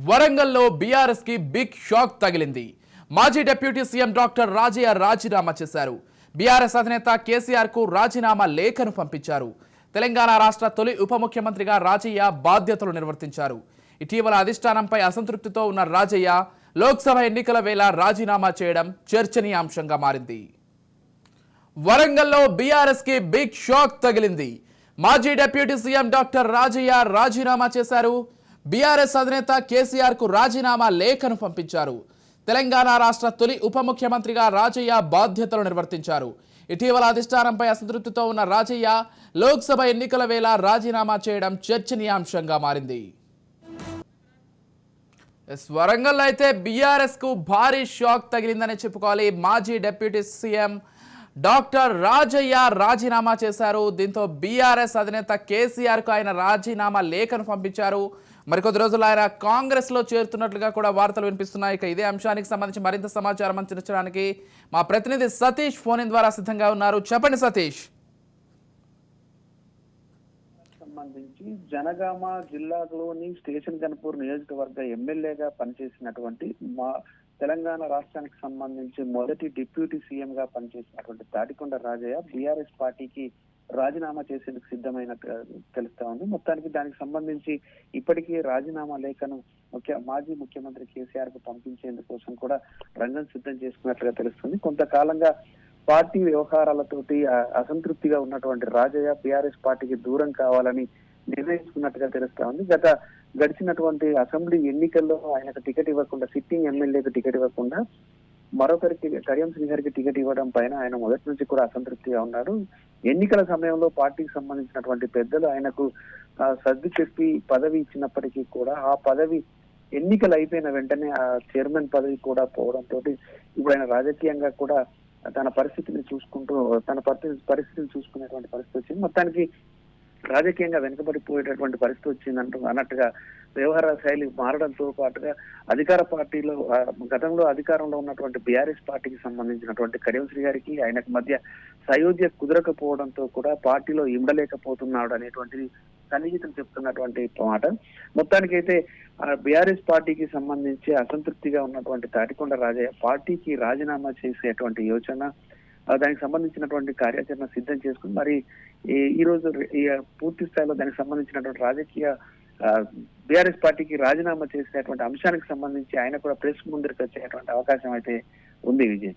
వరంగల్లో బీఆర్ఎస్ కి big shock తగిలింది. మాజీ డిప్యూటీ సీఎం డాక్టర్ రాజయ్య రాజీనామా చేశారు. బీఆర్ఎస్ అధినేత కేసీఆర్ కు రాజీనామా లేఖను పంపించారు. తెలంగాణ రాష్ట్ర తొలి ఉప ముఖ్యమంత్రిగా రాజయ్య బాధ్యతలు నిర్వర్తించారు. ఇటీవల అధిష్టానంపై అసంతృప్తితో ఉన్న రాజయ్య లోక్సభ ఎన్నికల వేళ రాజీనామా చేయడం చర్చనీయాంశంగా మారింది. వరంగల్లో బీఆర్ఎస్ కి బిగ్ షాక్ తగిలింది. మాజీ డిప్యూటీ సీఎం డాక్టర్ రాజయ్య రాజీనామా చేశారు. బీఆర్ఎస్ అధినేత కేసీఆర్ కు రాజీనామా లేఖను పంపించారు. తెలంగాణ రాష్ట్ర తొలి ఉప ముఖ్యమంత్రిగా రాజయ్య బాధ్యతలు నిర్వర్తించారు. ఇటీవల అధిష్టానంపై అసంతృప్తితో ఉన్న రాజయ్య లోక్సభ ఎన్నికల వేళ రాజీనామా చేయడం చర్చనీయాంశంగా మారింది. వరంగల్ అయితే బీఆర్ఎస్ కు భారీ షాక్ తగిలిందని చెప్పుకోవాలి. మాజీ డిప్యూటీ సీఎం డాక్టర్ రాజయ్య రాజీనామా చేశారు. దీంతో బీఆర్ఎస్ అధినేత కేసీఆర్ కు ఆయన రాజీనామా లేఖను పంపించారు. మరికొద్ది రోజులు ఆయన కాంగ్రెస్ లో చేరుతున్నట్లుగా కూడా వార్తలు వినిపిస్తున్నాయి. ఇక ఇదే అంశానికి సంబంధించి మరింత సమాచారం అందించడానికి మా ప్రతినిధి సతీష్ ఫోన్ ఇన్ ద్వారా సిద్ధంగా ఉన్నారు. చెప్పండి సతీష్. సంబంధించి జనగామ జిల్లాలోని స్టేషన్ గన్పూర్ నియోజకవర్గ ఎమ్మెల్యేగా పనిచేసినటువంటి మా తెలంగాణ రాష్ట్రానికి సంబంధించి మొదటి డిప్యూటీ సీఎం గా పనిచేసినటువంటి తాడికొండ రాజయ్య బీఆర్ఎస్ పార్టీకి రాజీనామా చేసేందుకు సిద్ధమైనట్టు తెలుస్తా ఉంది. మొత్తానికి దానికి సంబంధించి ఇప్పటికీ రాజీనామా లేఖను మాజీ ముఖ్యమంత్రి కేసీఆర్ కు పంపించేందుకోసం కూడా రంగం సిద్ధం చేసుకున్నట్లుగా తెలుస్తుంది. కొంతకాలంగా పార్టీ వ్యవహారాలతోటి అసంతృప్తిగా ఉన్నటువంటి రాజయ్య బీఆర్ఎస్ పార్టీకి దూరం కావాలని నిర్ణయించుకున్నట్టుగా తెలుస్తా ఉంది. గడిచినటువంటి అసెంబ్లీ ఎన్నికల్లో ఆయనకు టికెట్ ఇవ్వకుండా, సిట్టింగ్ ఎమ్మెల్యేకు టికెట్ ఇవ్వకుండా మరొకరికి కడియం శ్రీహరికి టికెట్ ఇవ్వడం పైన ఆయన మొదటి నుంచి కూడా అసంతృప్తిగా ఉన్నాడు. ఎన్నికల సమయంలో పార్టీకి సంబంధించినటువంటి పెద్దలు ఆయనకు సర్ది చెప్పి పదవి ఇచ్చినప్పటికీ కూడా ఆ పదవి ఎన్నికలు అయిపోయిన వెంటనే ఆ చైర్మన్ పదవి కూడా పోవడంతో ఇప్పుడు ఆయన రాజకీయంగా కూడా తన పరిస్థితిని పరిస్థితిని చూసుకునేటువంటి పరిస్థితి వచ్చింది. మొత్తానికి రాజకీయంగా వెనుకబడిపోయేటటువంటి పరిస్థితి వచ్చిందంటూ అన్నట్టుగా వ్యవహార శైలి మారడంతో పాటుగా అధికార పార్టీలో గతంలో అధికారంలో ఉన్నటువంటి బీఆర్ఎస్ పార్టీకి సంబంధించినటువంటి కడియం శ్రీ గారికి ఆయనకు మధ్య సయోధ్య కుదరకపోవడంతో కూడా పార్టీలో ఇమ్మడలేకపోతున్నాడు అనేటువంటిది సన్నిహితులు చెప్తున్నటువంటి మాట. మొత్తానికైతే బీఆర్ఎస్ పార్టీకి సంబంధించి అసంతృప్తిగా ఉన్నటువంటి తాడికొండ రాజయ్య పార్టీకి రాజీనామా చేసేటువంటి యోచన, దానికి సంబంధించినటువంటి కార్యాచరణ సిద్ధం చేసుకుని మరి ఈ రోజు పూర్తి స్థాయిలో దానికి సంబంధించినటువంటి రాజకీయ బీఆర్ఎస్ పార్టీకి రాజీనామా చేసేటువంటి అంశానికి సంబంధించి ఆయన కూడా ప్రెస్ ముందరికి వచ్చేటువంటి అవకాశం అయితే ఉంది. విజయ్.